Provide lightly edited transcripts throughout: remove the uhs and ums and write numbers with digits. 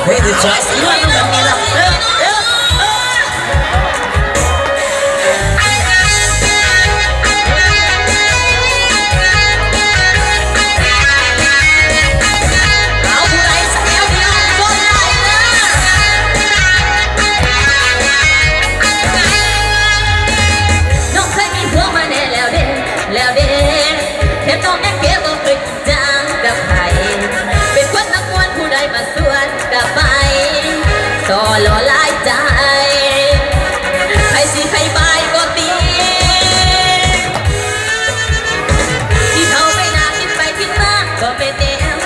เฮ้ยคือสวยสีมันต้องแบบนี้ละแล้วเด้เทปน้องแม่เก็บบ่เคยจางกับใครเป็นคนนักมวยผู้ใดมาสวนกับไปสอหล่อหลายใจใครสิใครบายก็ตีที่เขาไปนาคิดไปคิดมาก็เป็นแนว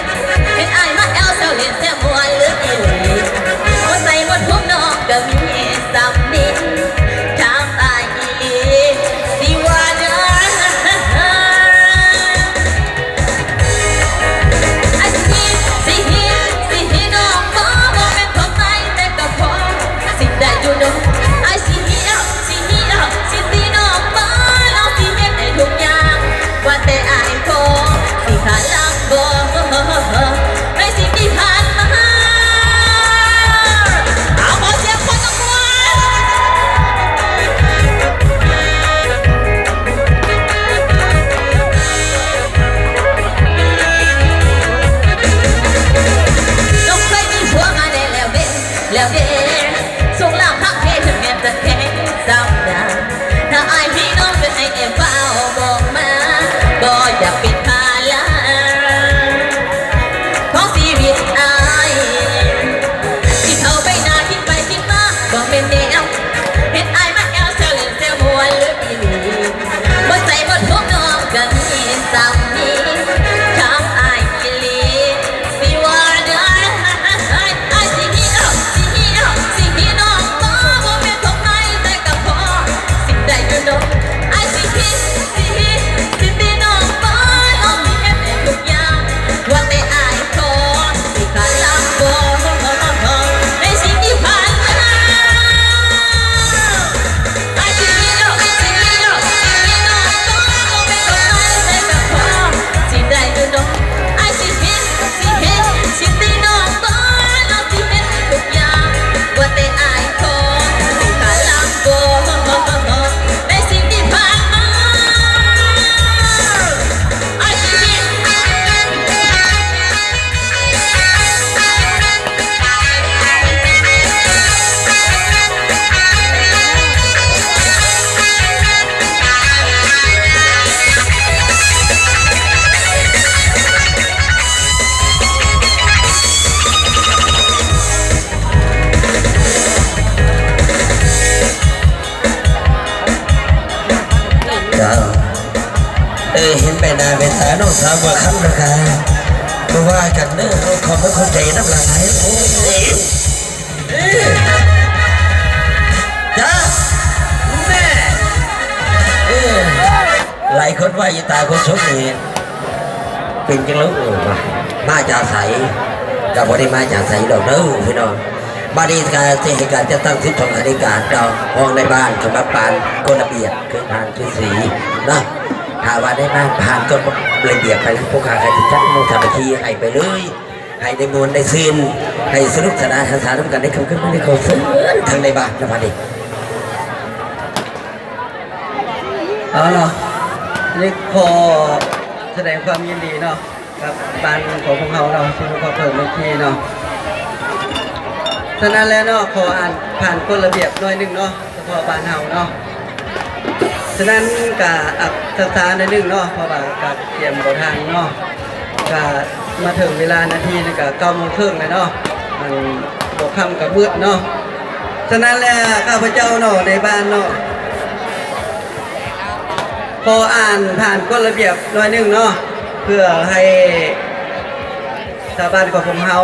เห็นอายมาแอลเซลเล่นแซมมวนเลือกอีหลีหัวใจหมดพวกน้องก็มีสำนินทำอายอีหลีสิว่าเด้อว่าแต่อายคงสิขาดลังบ่ในสิ่งที่ผ่านมาเอาขอเสียงคนตะมวนน้องเคยมีผัวมาได้แล้วเด้แล้วเด้ส่งล่างพักเพถึงแม้จะแข็งซ้ำดาถ้าอายพี่น้องเป็นไอเอ็มเฝ้าบอกมาก็อยากเป็นภาระของชีวิตอายที่เขาไปนาคิดไปคิดมาก็เป็นแนวเห็นอายมาแอลเซลเล่นเซลมวนหรืออีหลีหัวใจหมดทุกน้องก็มีสามีทำอายอีหลีสิว่าเด้ออายสิฮีน้องสิฮีน้องบ่เป็นของใครแต่ก็พอสิ่งใดอยู่น้องอายสิฮีว่าแต่อายขอสิขาดลังบ่ในสิ่งที่ผ่านมาอายสิมีน้องบ่เป็นของใครแต่ก็พอสิ่งใดอยู่น้องอายสิเห็นสิ่งที่น้องบ่น้องสิเห็นทุกอย่างว่าแต่อายขอสิขาดลังบ่ในสิ่งที่ผ่านมาอายสิมีเห็นไปนาเป็นตาน้องสาวว่าคำราคาเพราะว่ากันเนอะเราขอไม่เข้าใจน้ำลายจ้าแม่หลายคนว่าอีตาคนชกนี่เป็นจังลูกมาจากใสกับบริมาจากใสดอกเด้อพี่น้องบริการเจเหตุการจะตั้งทิศทางอธิการเราห้องในบ้านคือมาปานกฎระเบียบคือผ่านคือสีนะถ้าว่าได้มาผ่านก็ระเบียบไปแล้วพวกข้าใครจะจัดมุ่งทำพิธีให้ไปเลยให้ได้มวลได้ซีนให้สนุกสนานทางสารร่วมกันได้คำขึ้นไม่ได้เขาเสมือนทางในบ้านนะพอดีเอาเนาะนี่ขอแสดงความยินดีเนาะกับบ้านของพวกเขาเนาะที่พวกเขาเปิดเมื่อกี้เนาะฉะนั้นแล้วเนาะขออ่านผ่านกฎระเบียบหน่อยนึงเนาะเฉพาะบ้านเฮาเนาะฉะนั้นกะอักษรในนึงเนาะเพราะว่ากะเตรียมบททางเนาะกะมาถึงเวลานาทีนี่กะ9 โมงครึ่งเลยเนาะมันตกค่ำกับมืดเนาะฉะนั้นแล้วข้าพเจ้าเนาะในบ้านเนาะพออ่านผ่านกฎระเบียบหน่อยนึงเนาะเพื่อให้ชาวบ้านของผมเฮา